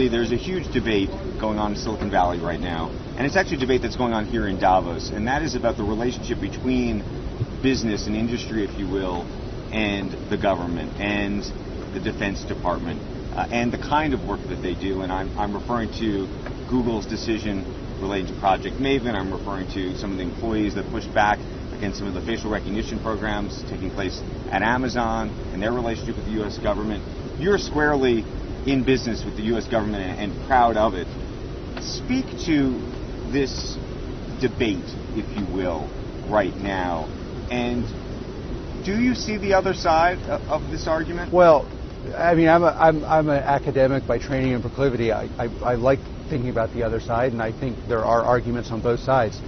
There's a huge debate going on in Silicon Valley right now, and it's actually a debate that's going on here in Davos, and that is about the relationship between business and industry, if you will, and the government and the Defense Department, and the kind of work that they do. And I'm referring to Google's decision relating to Project Maven. I'm referring to some of the employees that pushed back against some of the facial recognition programs taking place at Amazon and their relationship with the U.S. government. You're squarely in business with the U.S. government and proud of it. Speak to this debate, if you will, right now. And do you see the other side of this argument? Well, I mean, I'm an academic by training and proclivity. I like thinking about the other side, and I think there are arguments on both sides.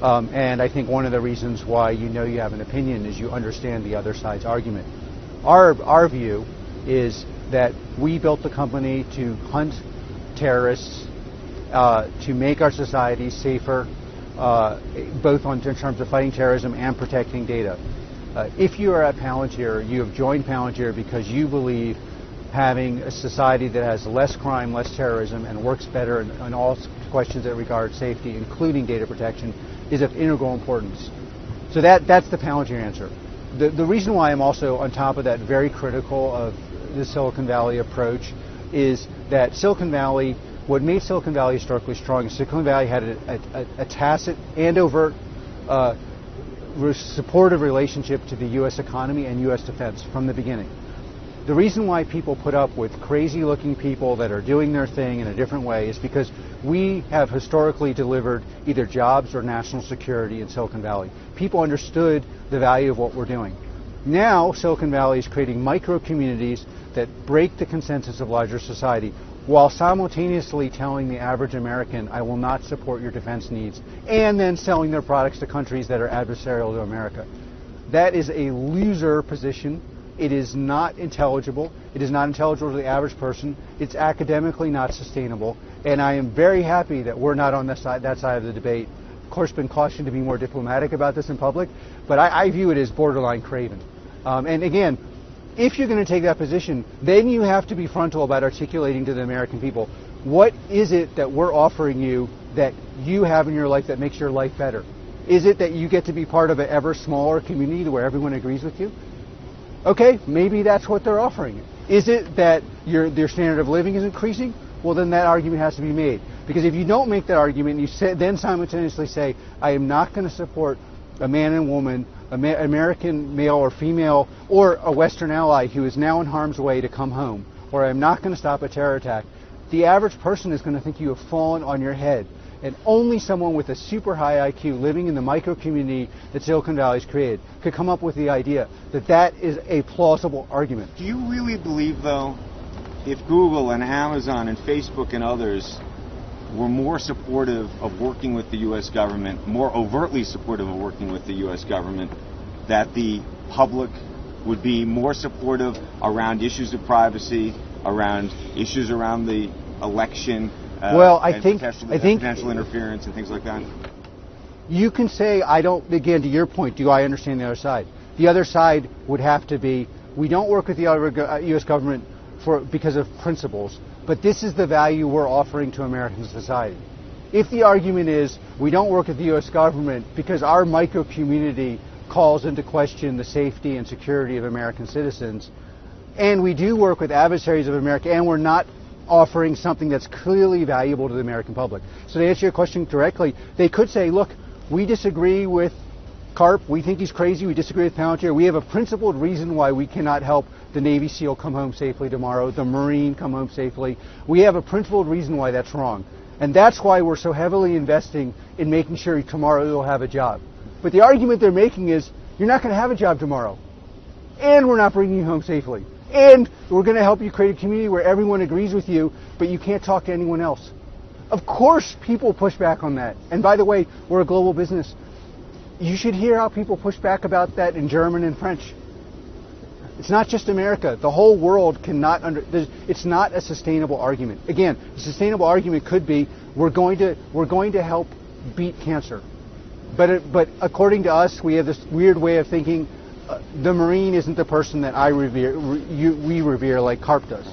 And I think one of the reasons why you know you have an opinion is you understand the other side's argument. Our view is that we built the company to hunt terrorists, to make our society safer, both in terms of fighting terrorism and protecting data. If you are at Palantir, you have joined Palantir because you believe having a society that has less crime, less terrorism, and works better in all questions that regard safety, including data protection, is of integral importance. So that's the Palantir answer. The reason why I'm also on top of that very critical of the Silicon Valley approach is that Silicon Valley, what made Silicon Valley historically strong is Silicon Valley had a tacit and overt supportive relationship to the U.S. economy and U.S. defense from the beginning. The reason why people put up with crazy-looking people that are doing their thing in a different way is because we have historically delivered either jobs or national security in Silicon Valley. People understood the value of what we're doing. Now, Silicon Valley is creating micro-communities that break the consensus of larger society, while simultaneously telling the average American, I will not support your defense needs, and then selling their products to countries that are adversarial to America. That is a loser position. It is not intelligible. It is not intelligible to the average person. It's academically not sustainable. And I am very happy that we're not on that side of the debate. Of course, been cautioned to be more diplomatic about this in public, but I view it as borderline craven. And again, if you're going to take that position, then you have to be frontal about articulating to the American people, what is it that we're offering you that you have in your life that makes your life better? Is it that you get to be part of an ever smaller community where everyone agrees with you? Okay, maybe that's what they're offering you. Is it that their standard of living is increasing? Well, then that argument has to be made. Because if you don't make that argument, you then simultaneously say, I am not going to support a man and woman, American male or female, or a Western ally who is now in harm's way to come home, or I'm not going to stop a terror attack, the average person is going to think you have fallen on your head. And only someone with a super high IQ living in the micro community that Silicon Valley has created could come up with the idea that that is a plausible argument. Do you really believe, though, if Google and Amazon and Facebook and others were more supportive of working with the U.S. government, more overtly supportive of working with the U.S. government, that the public would be more supportive around issues of privacy, around issues around the election, I think potential interference and things like that? You can say, again, to your point, do I understand the other side? The other side would have to be, we don't work with the U.S. government because of principles, but this is the value we're offering to American society. If the argument is, we don't work with the U.S. government because our micro-community calls into question the safety and security of American citizens, and we do work with adversaries of America, and we're not offering something that's clearly valuable to the American public. So to answer your question directly, they could say, look, we disagree with Karp, we think he's crazy, we disagree with Palantir, we have a principled reason why we cannot help the Navy SEAL come home safely tomorrow, the Marine come home safely. We have a principled reason why that's wrong. And that's why we're so heavily investing in making sure tomorrow you'll have a job. But the argument they're making is, you're not going to have a job tomorrow. And we're not bringing you home safely. And we're going to help you create a community where everyone agrees with you, but you can't talk to anyone else. Of course people push back on that. And by the way, we're a global business. You should hear how people push back about that in German and French. It's not just America. The whole world cannot it's not a sustainable argument. Again, a sustainable argument could be, we're going to help beat cancer. But according to us, we have this weird way of thinking, the Marine isn't the person that we revere like Karp does.